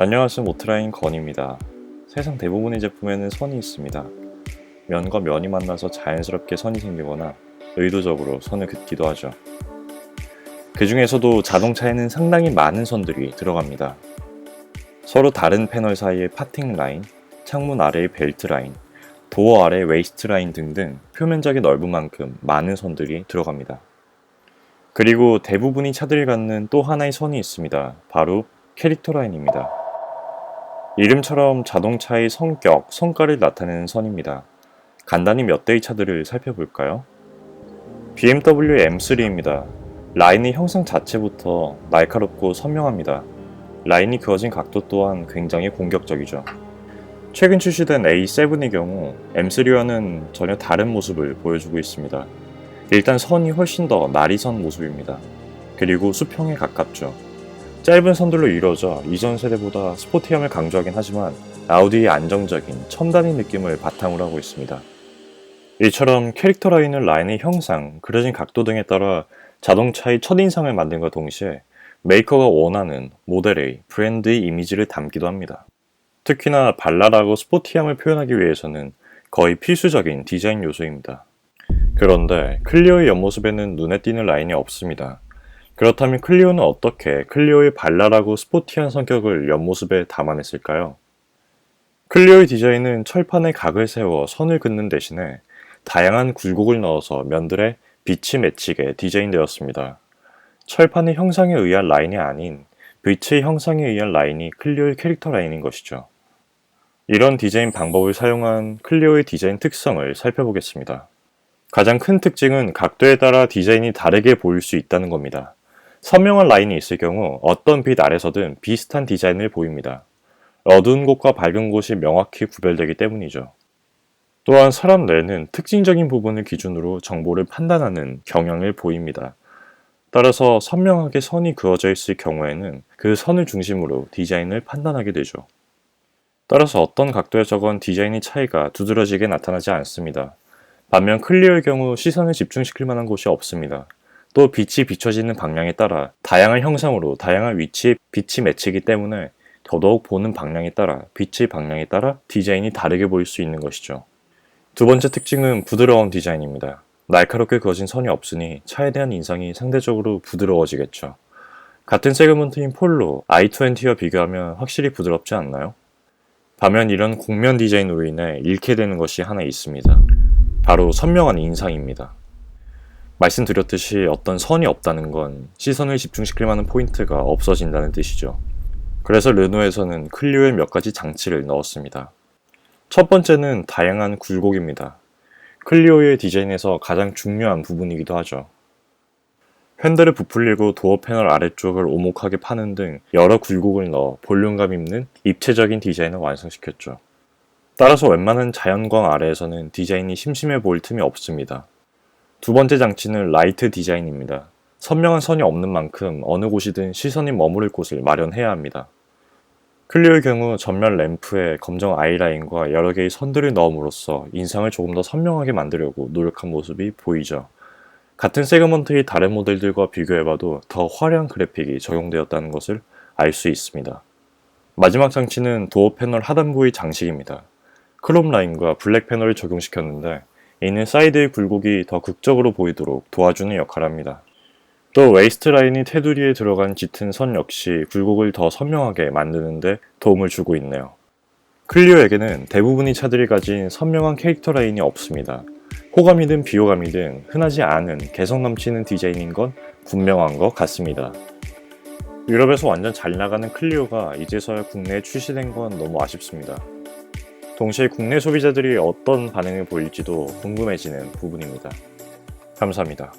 안녕하세요, 모트라인 건입니다. 세상 대부분의 제품에는 선이 있습니다. 면과 면이 만나서 자연스럽게 선이 생기거나 의도적으로 선을 긋기도 하죠. 그 중에서도 자동차에는 상당히 많은 선들이 들어갑니다. 서로 다른 패널 사이의 파팅 라인, 창문 아래의 벨트 라인, 도어 아래의 웨이스트 라인 등등 표면적이 넓은 만큼 많은 선들이 들어갑니다. 그리고 대부분의 차들이 갖는 또 하나의 선이 있습니다. 바로 캐릭터 라인입니다. 이름처럼 자동차의 성격, 성과를 나타내는 선입니다. 간단히 몇 대의 차들을 살펴볼까요? BMW M3입니다. 라인의 형상 자체부터 날카롭고 선명합니다. 라인이 그어진 각도 또한 굉장히 공격적이죠. 최근 출시된 A7의 경우 M3와는 전혀 다른 모습을 보여주고 있습니다. 일단 선이 훨씬 더 날이 선 모습입니다. 그리고 수평에 가깝죠. 짧은 선들로 이루어져 이전 세대보다 스포티함을 강조하긴 하지만 아우디의 안정적인 첨단의 느낌을 바탕으로 하고 있습니다. 이처럼 캐릭터 라인은 라인의 형상, 그려진 각도 등에 따라 자동차의 첫인상을 만든과 동시에 메이커가 원하는 모델의 브랜드의 이미지를 담기도 합니다. 특히나 발랄하고 스포티함을 표현하기 위해서는 거의 필수적인 디자인 요소입니다. 그런데 클리오의 옆모습에는 눈에 띄는 라인이 없습니다. 그렇다면 클리오는 어떻게 클리오의 발랄하고 스포티한 성격을 옆모습에 담아냈을까요? 클리오의 디자인은 철판에 각을 세워 선을 긋는 대신에 다양한 굴곡을 넣어서 면들에 빛이 맺히게 디자인되었습니다. 철판의 형상에 의한 라인이 아닌 빛의 형상에 의한 라인이 클리오의 캐릭터 라인인 것이죠. 이런 디자인 방법을 사용한 클리오의 디자인 특성을 살펴보겠습니다. 가장 큰 특징은 각도에 따라 디자인이 다르게 보일 수 있다는 겁니다. 선명한 라인이 있을 경우 어떤 빛 아래서든 비슷한 디자인을 보입니다. 어두운 곳과 밝은 곳이 명확히 구별되기 때문이죠. 또한 사람 뇌는 특징적인 부분을 기준으로 정보를 판단하는 경향을 보입니다. 따라서 선명하게 선이 그어져 있을 경우에는 그 선을 중심으로 디자인을 판단하게 되죠. 따라서 어떤 각도에서건 디자인의 차이가 두드러지게 나타나지 않습니다. 반면 클리오의 경우 시선을 집중시킬 만한 곳이 없습니다. 또 빛이 비춰지는 방향에 따라 다양한 형상으로 다양한 위치에 빛이 맺히기 때문에 더더욱 보는 방향에 따라 빛의 방향에 따라 디자인이 다르게 보일 수 있는 것이죠. 두 번째 특징은 부드러운 디자인입니다. 날카롭게 그어진 선이 없으니 차에 대한 인상이 상대적으로 부드러워지겠죠. 같은 세그먼트인 폴로 i20와 비교하면 확실히 부드럽지 않나요? 반면 이런 곡면 디자인으로 인해 잃게 되는 것이 하나 있습니다. 바로 선명한 인상입니다. 말씀드렸듯이 어떤 선이 없다는 건 시선을 집중시킬 만한 포인트가 없어진다는 뜻이죠. 그래서 르노에서는 클리오에 몇 가지 장치를 넣었습니다. 첫 번째는 다양한 굴곡입니다. 클리오의 디자인에서 가장 중요한 부분이기도 하죠. 핸들을 부풀리고 도어 패널 아래쪽을 오목하게 파는 등 여러 굴곡을 넣어 볼륨감 있는 입체적인 디자인을 완성시켰죠. 따라서 웬만한 자연광 아래에서는 디자인이 심심해 보일 틈이 없습니다. 두 번째 장치는 라이트 디자인입니다. 선명한 선이 없는 만큼 어느 곳이든 시선이 머무를 곳을 마련해야 합니다. 클리오의 경우 전면 램프에 검정 아이라인과 여러 개의 선들을 넣음으로써 인상을 조금 더 선명하게 만들려고 노력한 모습이 보이죠. 같은 세그먼트의 다른 모델들과 비교해봐도 더 화려한 그래픽이 적용되었다는 것을 알 수 있습니다. 마지막 장치는 도어 패널 하단부의 장식입니다. 크롬 라인과 블랙 패널을 적용시켰는데 이는 사이드의 굴곡이 더 극적으로 보이도록 도와주는 역할을 합니다. 또 웨이스트 라인이 테두리에 들어간 짙은 선 역시 굴곡을 더 선명하게 만드는 데 도움을 주고 있네요. 클리오에게는 대부분의 차들이 가진 선명한 캐릭터 라인이 없습니다. 호감이든 비호감이든 흔하지 않은 개성 넘치는 디자인인 건 분명한 것 같습니다. 유럽에서 완전 잘 나가는 클리오가 이제서야 국내에 출시된 건 너무 아쉽습니다. 동시에 국내 소비자들이 어떤 반응을 보일지도 궁금해지는 부분입니다. 감사합니다.